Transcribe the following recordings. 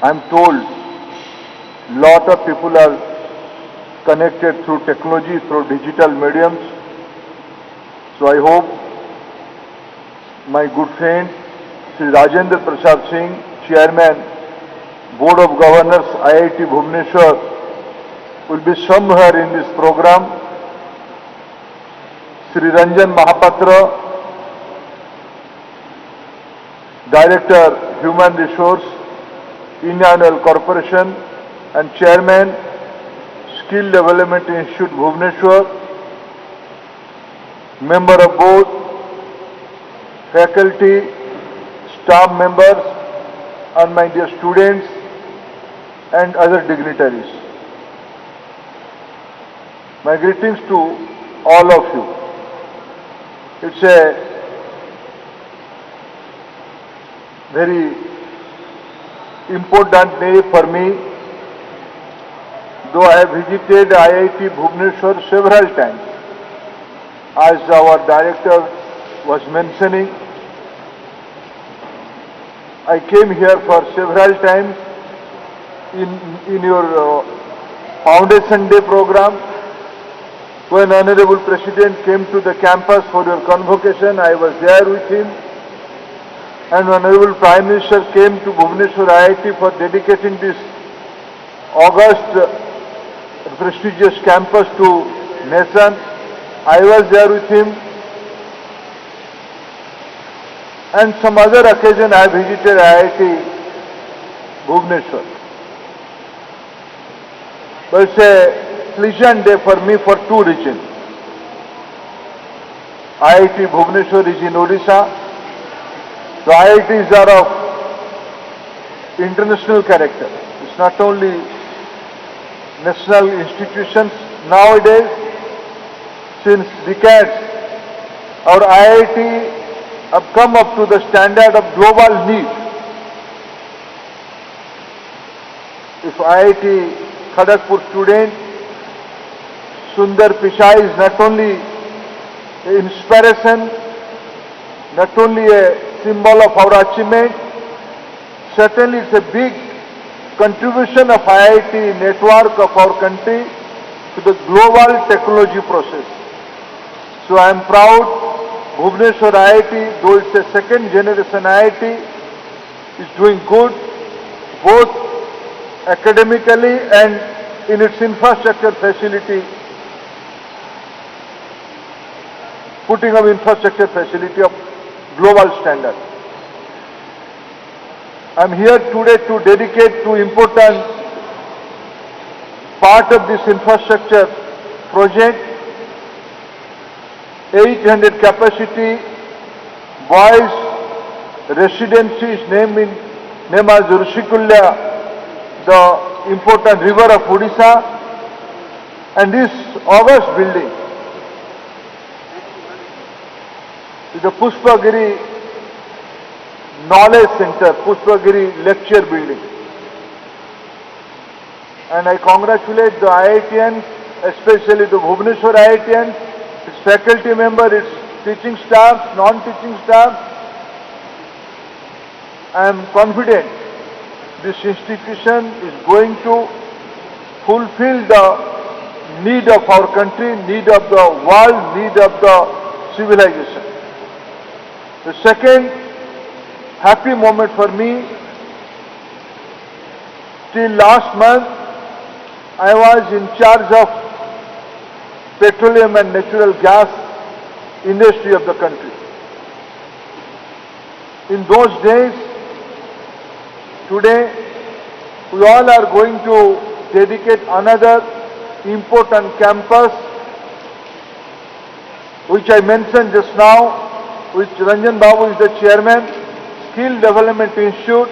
I'm told lot of people are connected through technology, through digital mediums. So I hope my good friend Sri Rajendra Prasad Singh, Chairman, Board of Governors, IIT Bhubaneswar, will be somewhere in this program. Sri Ranjan Mahapatra, Director, Human Resource, Indian Oil Corporation, and Chairman, Skill Development Institute, Bhubaneswar, Member of Board, faculty, staff members, and my dear students, and other dignitaries. My greetings to all of you. It's a very important day for me, though I have visited IIT Bhubaneswar several times. As our director was mentioning, I came here for several times in your Foundation Day program. When Honorable President came to the campus for your convocation, I was there with him. And Honorable Prime Minister came to Bhubaneswar IIT for dedicating this august prestigious campus to nation. I was there with him. And some other occasion I visited IIT Bhubaneswar. But it's a pleasant day for me for two reasons. IIT Bhubaneswar is in Odisha. The IITs are of international character. It's not only national institutions. Nowadays, since decades, our IIT have come up to the standard of global need. If IIT Kharagpur student Sundar Pichai is not only an inspiration, not only a symbol of our achievement, certainly it's a big contribution of IIT network of our country to the global technology process. So I am proud Bhubaneswar IIT, though it's a second generation IIT, is doing good both academically and in its infrastructure facility, putting up infrastructure facility of global standard. I am here today to dedicate to important part of this infrastructure project. 800 capacity boys residency is named as Rishikulya, the important river of Odisha, and this august building is the Pushpagiri Knowledge Center, Pushpagiri Lecture Building. And I congratulate the IITians, especially the Bhubaneswar IITians, its faculty member, its teaching staff, non-teaching staff. I am confident this institution is going to fulfill the need of our country, need of the world, need of the civilization. The second happy moment for me, till last month, I was in charge of petroleum and natural gas industry of the country. In those days, today, we all are going to dedicate another important campus, which I mentioned just now, which Ranjan Babu is the chairman, Skill Development Institute.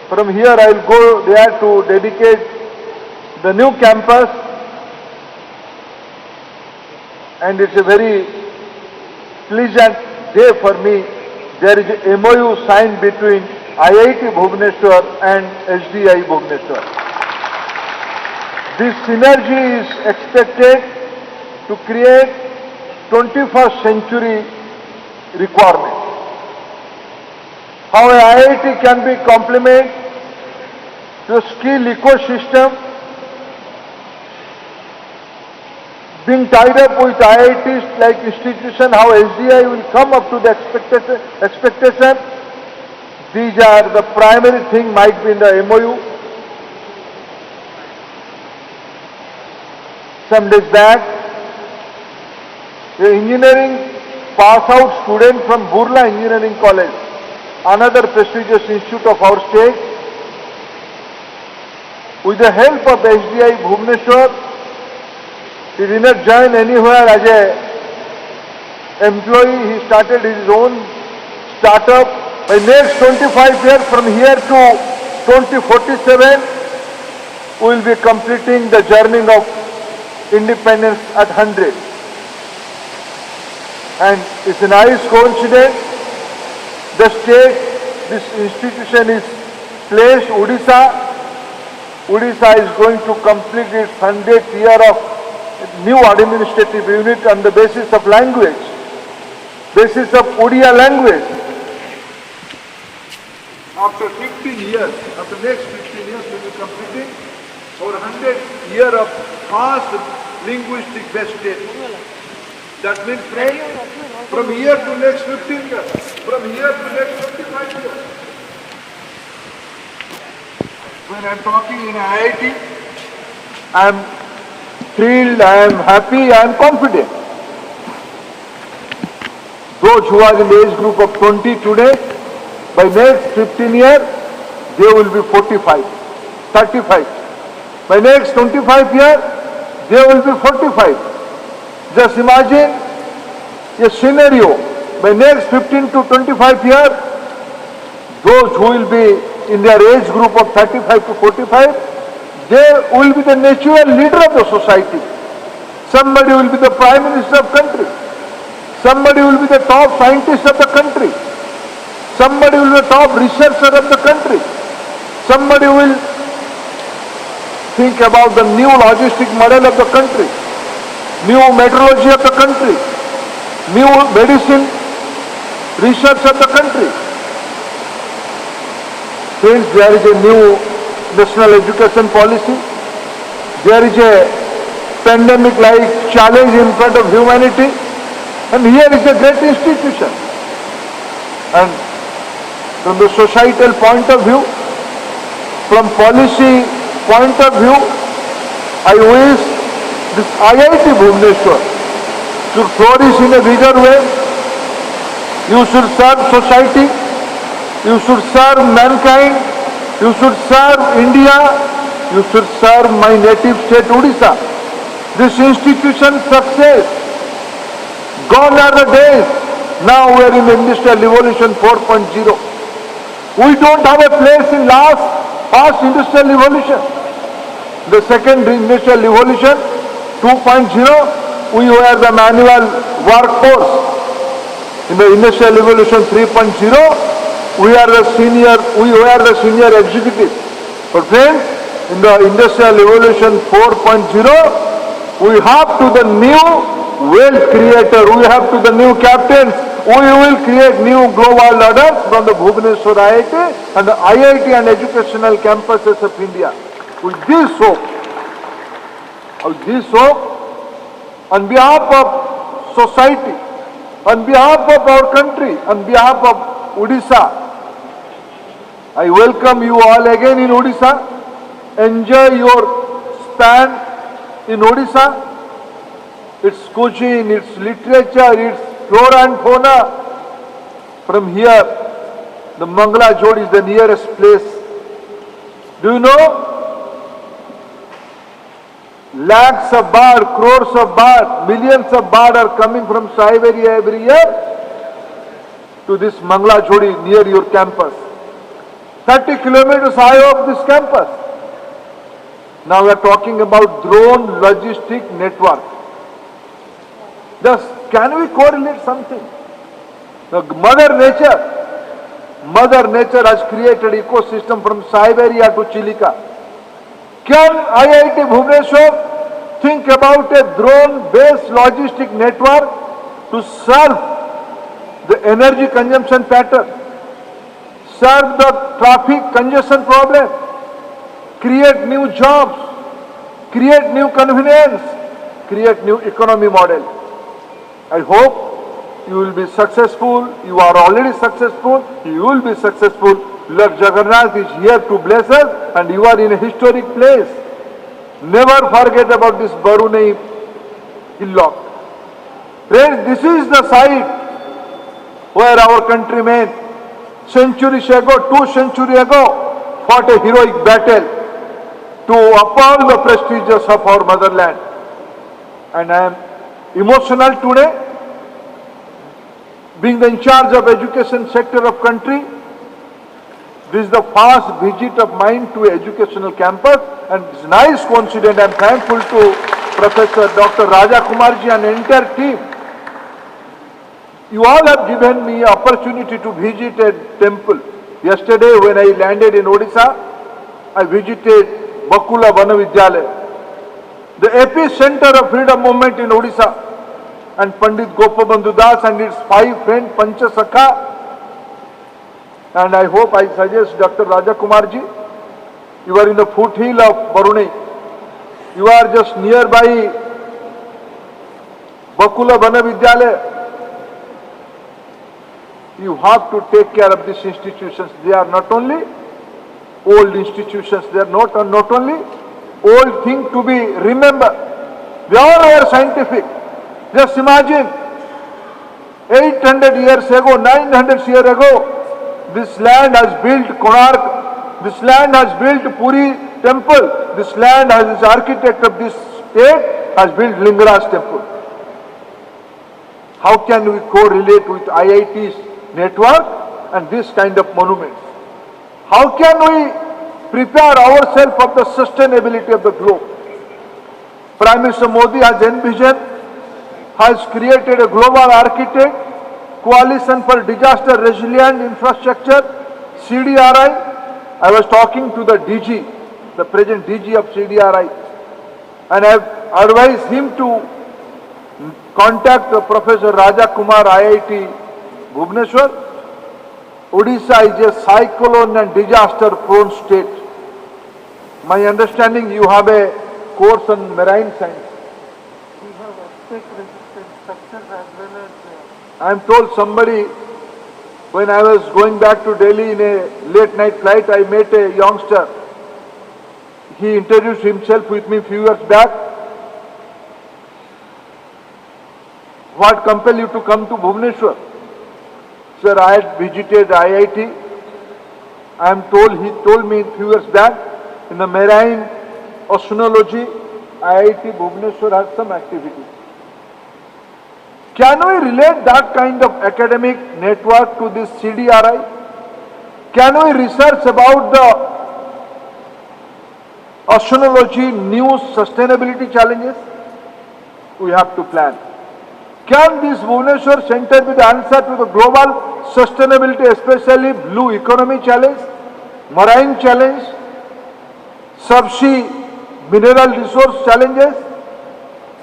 From here I will go there to dedicate the new campus, and it's a very pleasant day for me. There is a MOU signed between IIT Bhubaneswar and SDI Bhubaneswar. This synergy is expected to create 21st century requirement. How a IIT can be complement the skill ecosystem being tied up with IITs like institution, how SDI will come up to the expectation. These are the primary thing might be in the MOU. Some days back, the engineering pass out student from Burla Engineering College, another prestigious institute of our state, with the help of SDI Bhubaneswar, he did not join anywhere as a employee. He started his own startup. By next 25 years, from here to 2047, we will be completing the journey of independence at 100. And it's a nice coincidence. The state, this institution is placed, Odisha. Odisha is going to complete its 100th year of new administrative unit on the basis of language, basis of Odia language. After 15 years, after next 15 years, we will be completing our 100th year of fast linguistic based state. That means, friends, from here to next 15 years, from here to next 25 years. When I am talking in IIT, I am thrilled, I am happy, I am confident. Those who are in the age group of 20 today, by next 15 years, they will be 45, 35. By next 25 years, they will be 45. Just imagine a scenario. By next 15 to 25 years, those who will be in their age group of 35 to 45, they will be the natural leader of the society. Somebody will be the prime minister of country. Somebody will be the top scientist of the country. Somebody will be the top researcher of the country. Somebody will think about the new logistic model of the country, new meteorology of the country, new medicine research of the country. Since there is a new national education policy, there is a pandemic-like challenge in front of humanity, and here is a great institution. And from the societal point of view, from policy point of view, I wish this IIT Bhubaneswar should flourish in a bigger way. You should serve society, you should serve mankind, you should serve India, you should serve my native state Odisha. This institution's success, gone are the days. Now we are in the Industrial Revolution 4.0. We don't have a place in past Industrial Revolution. The second Industrial Revolution 2.0, we were the manual workforce. In the Industrial Revolution 3.0, we were the senior executive. But friends, in the Industrial Revolution 4.0, we have to the new wealth creator, we have to the new captains, we will create new global orders from the Bhubaneswar IIT and the IIT and educational campuses of India. With this hope, on behalf of society, on behalf of our country, on behalf of Odisha, I welcome you all again in Odisha. Enjoy your stand in Odisha, its cuisine, its literature, its flora and fauna. From here, the Mangala Jodi is the nearest place. Do you know? Lakhs of birds, crores of birds, millions of birds are coming from Siberia every year to this Mangala Jodi near your campus. 30 kilometers high of this campus. Now we are talking about drone logistic network. Thus, can we correlate something? The Mother Nature has created ecosystem from Siberia to Chilika. Can IIT Bhubaneswar think about a drone-based logistic network to solve the energy consumption pattern, solve the traffic congestion problem, create new jobs, create new convenience, create new economy model. I hope you will be successful. You are already successful. You will be successful. Lord Jagannath is here to bless us, and you are in a historic place. Never forget about this Barunai hillock. Friends, this is the site where our countrymen centuries ago, 2 centuries ago, fought a heroic battle to uphold the prestiges of our motherland. And I am emotional today, being the in charge of education sector of country. This is the first visit of mine to educational campus, and it's nice coincidence. I am thankful to Professor Dr. Raja Kumarji and entire team. You all have given me opportunity to visit a temple. Yesterday when I landed in Odisha, I visited Bakula Vanavidyalaya, the epicenter of freedom movement in Odisha, and Pandit Gopabandhu Das and its 5 friends Panchasakha. And I hope, I suggest Dr. Raja Kumarji, you are in the foothill of Barunai. You are just nearby Bakula Vanavidyalaya. You have to take care of these institutions. They are not only old institutions, they are not only old thing to be remembered. They all are scientific. Just imagine, 800 years ago, 900 years ago, this land has built Konark, this land has built Puri temple, this land has, this architect of this state has built Lingaraj temple. How can we correlate with IIT's network and this kind of monuments? How can we prepare ourselves for the sustainability of the globe? Prime Minister Modi has envisioned, has created a global architect, coalition for disaster resilient infrastructure, CDRI. I was talking to the DG, the present DG of CDRI, and I have advised him to contact Professor Raja Kumar, IIT Bhubaneswar. Odisha is a cyclone and disaster prone state. My understanding, you have a course on marine science. We have earthquake resistant structures as well as I am told somebody, when I was going back to Delhi in a late night flight, I met a youngster. He introduced himself with me a few years back. What compelled you to come to Bhubaneswar? Sir, I had visited IIT. I am told, he told me a few years back, in the marine oceanology, IIT Bhubaneswar has some activity. Can we relate that kind of academic network to this CDRI? Can we research about the oceanology new sustainability challenges? We have to plan. Can this Bhubaneswar Center be the answer to the global sustainability, especially blue economy challenge, marine challenge, subsea mineral resource challenges?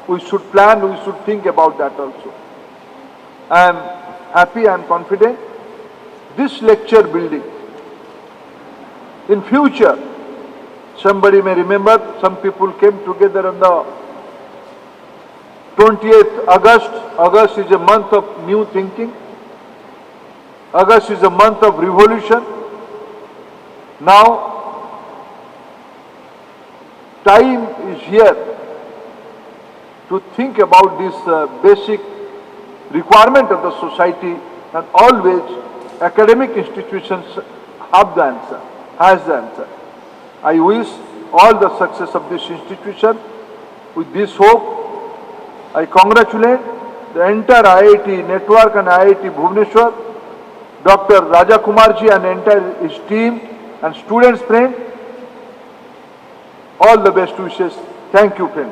We should plan, we should think about that also. I am happy, I am confident. This lecture building, in future, somebody may remember, some people came together on the 28th August. August is a month of new thinking. August is a month of revolution. Now, time is here to think about this basic requirement of the society, and always academic institutions have the answer, has the answer. I wish all the success of this institution. With this hope, I congratulate the entire IIT network and IIT Bhubaneswar, Dr. Raja Kumarji and entire his team and students, friends. All the best wishes. Thank you, friends.